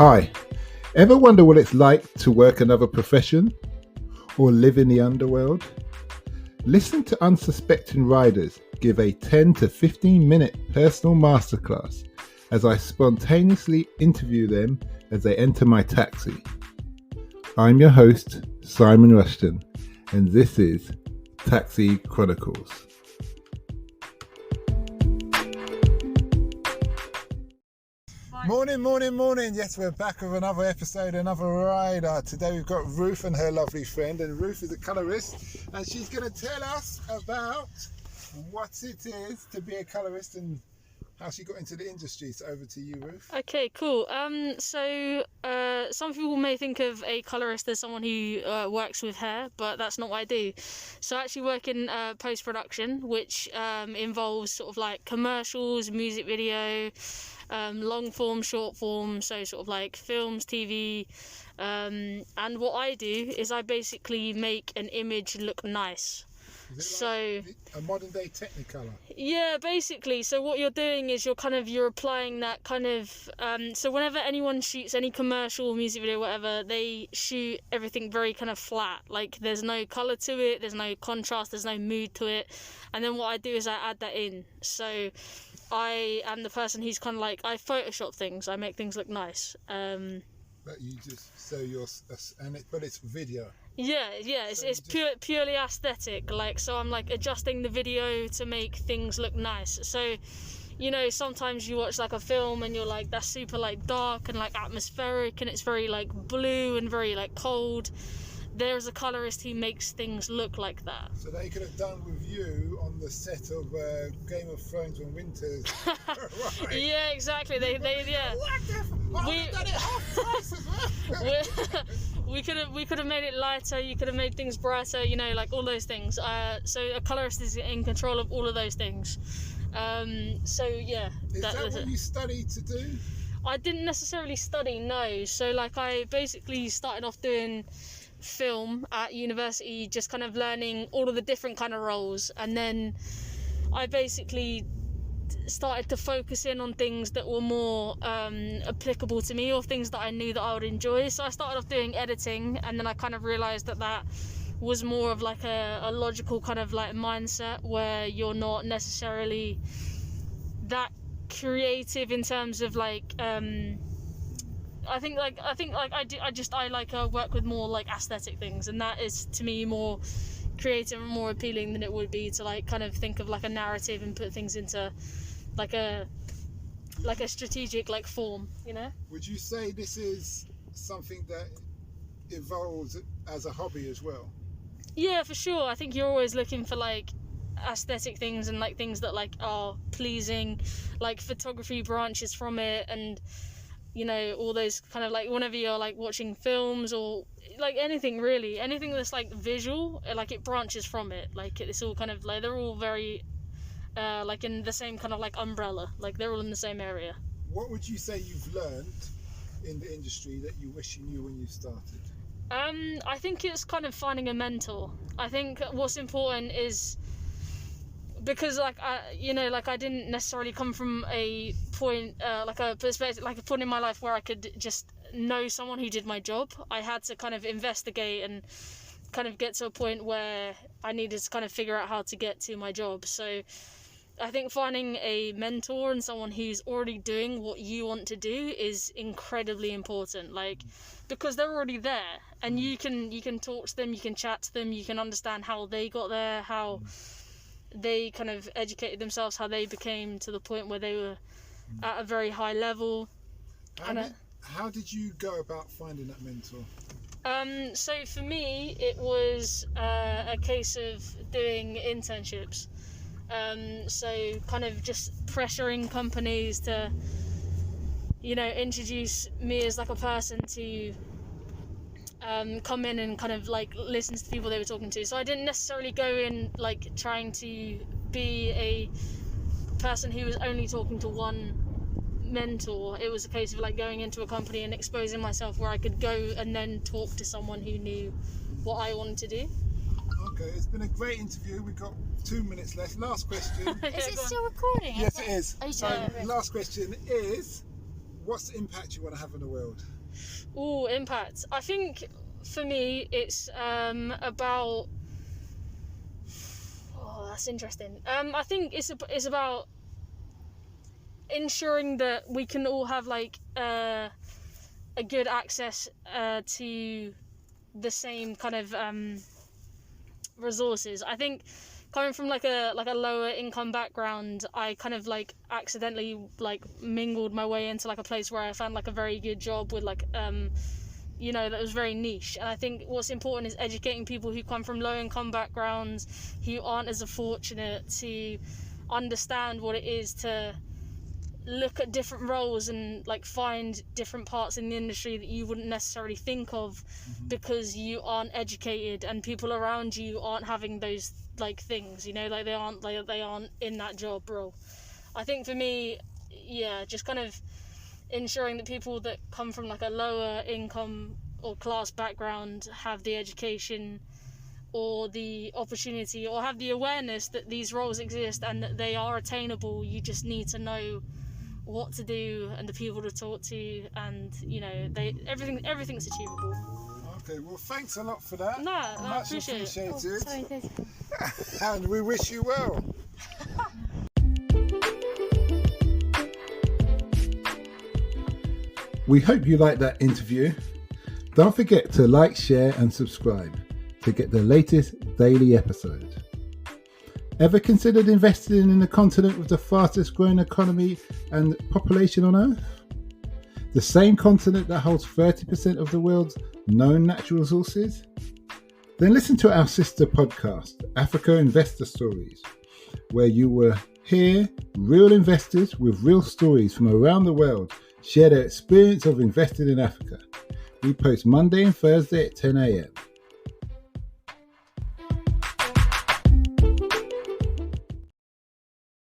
Hi, ever wonder what it's like to work another profession or live in the underworld? Listen to unsuspecting riders give a 10 to 15 minute personal masterclass as I spontaneously interview them as they enter my taxi. I'm your host, Simon Rushton, and this is Taxi Chronicles. Morning. Yes, we're back with another episode, another rider. Today we've got Ruth and her lovely friend, and Ruth is a colorist, and she's going to tell us about what it is to be a colorist and how she got into the industry. So over to you, Ruth. Okay, cool. So some people may think of a colorist as someone who works with hair, but that's not what I do. So I actually work in post-production, which involves sort of like commercials, music video, long form, short form, so sort of like films, TV, and what I do is I basically make an image look nice. So like a modern day Technicolor? Yeah, basically. So what you're doing is you're applying that kind of so whenever anyone shoots any commercial, music video, whatever, they shoot everything very kind of flat. Like there's no color to it, there's no contrast, there's no mood to it. And then what I do is I add that in. So I am the person who's kind of like, I Photoshop things, I make things look nice. But you just but it's video. Yeah, it's purely aesthetic. Like, so I'm like adjusting the video to make things look nice. So, you know, sometimes you watch like a film and you're like, that's super like dark and like atmospheric and it's very like blue and very like cold. There's a colorist who makes things look like that. So they could have done with you on the set of Game of Thrones when Winter's. Right. Yeah, exactly. They yeah. We've done it half price as well. We could have made it lighter. You could have made things brighter. You know, like all those things. So a colorist is in control of all of those things. So yeah. Is that what you studied to do? I didn't necessarily study, no. So like I basically started off doing film at university, just kind of learning all of the different kind of roles, and then I basically started to focus in on things that were more applicable to me, or things that I knew that I would enjoy. So I started off doing editing, and then I kind of realized that was more of like a logical kind of like mindset where you're not necessarily that creative in terms of like I think I work with more like aesthetic things, and that is to me more creative and more appealing than it would be to like kind of think of like a narrative and put things into like a strategic like form, you know. Would you say this is something that evolves as a hobby as well? Yeah, for sure. I think you're always looking for like aesthetic things and like things that like are pleasing, like photography branches from it, and you know, all those kind of like whenever you're like watching films or like anything really, anything that's like visual, like it branches from it. Like it's all kind of like they're all very like in the same kind of like umbrella, like they're all in the same area. What would you say you've learned in the industry that you wish you knew when you started? I think it's kind of finding a mentor. I think what's important is, because like I didn't necessarily come from a point like a perspective, like a point in my life where I could just know someone who did my job. I had to kind of investigate and kind of get to a point where I needed to kind of figure out how to get to my job. So I think finding a mentor and someone who's already doing what you want to do is incredibly important, like because they're already there and you can talk to them, you can chat to them, you can understand how they got there, how they kind of educated themselves, how they became to the point where they were at a very high level. How did you go about finding that mentor? So for me, it was a case of doing internships. So kind of just pressuring companies to, you know, introduce me as like a person to come in and kind of like listen to the people they were talking to. So I didn't necessarily go in like trying to be a person who was only talking to one mentor. It was a case of like going into a company and exposing myself where I could go and then talk to someone who knew what I wanted to do. Okay, it's been a great interview. We've got 2 minutes left. Last question. Is it still recording? Yes, it is. Oh, so last question is, what's the impact you want to have on the world? Oh, impact. I think for me it's about. Oh, that's interesting. I think it's about ensuring that we can all have like a good access to the same kind of resources. I think coming from like a lower income background, I kind of like accidentally like mingled my way into like a place where I found like a very good job with like that was very niche. And I think what's important is educating people who come from low income backgrounds, who aren't as fortunate, to understand what it is to look at different roles and like find different parts in the industry that you wouldn't necessarily think of because you aren't educated and people around you aren't having those like things, like they aren't in that job role. I think for me, just kind of ensuring that people that come from like a lower income or class background have the education or the opportunity or have the awareness that these roles exist and that they are attainable. You just need to know what to do and the people to talk to, and everything's achievable. Okay, well, thanks a lot for that. No, I much appreciate it. appreciated. And we wish you well. We hope you liked that interview. Don't forget to like, share and subscribe to get the latest daily episode. Ever considered investing in the continent with the fastest growing economy and population on Earth? The same continent that holds 30% of the world's known natural resources? Then listen to our sister podcast, Africa Investor Stories, where you will hear real investors with real stories from around the world share their experience of investing in Africa. We post Monday and Thursday at 10 a.m.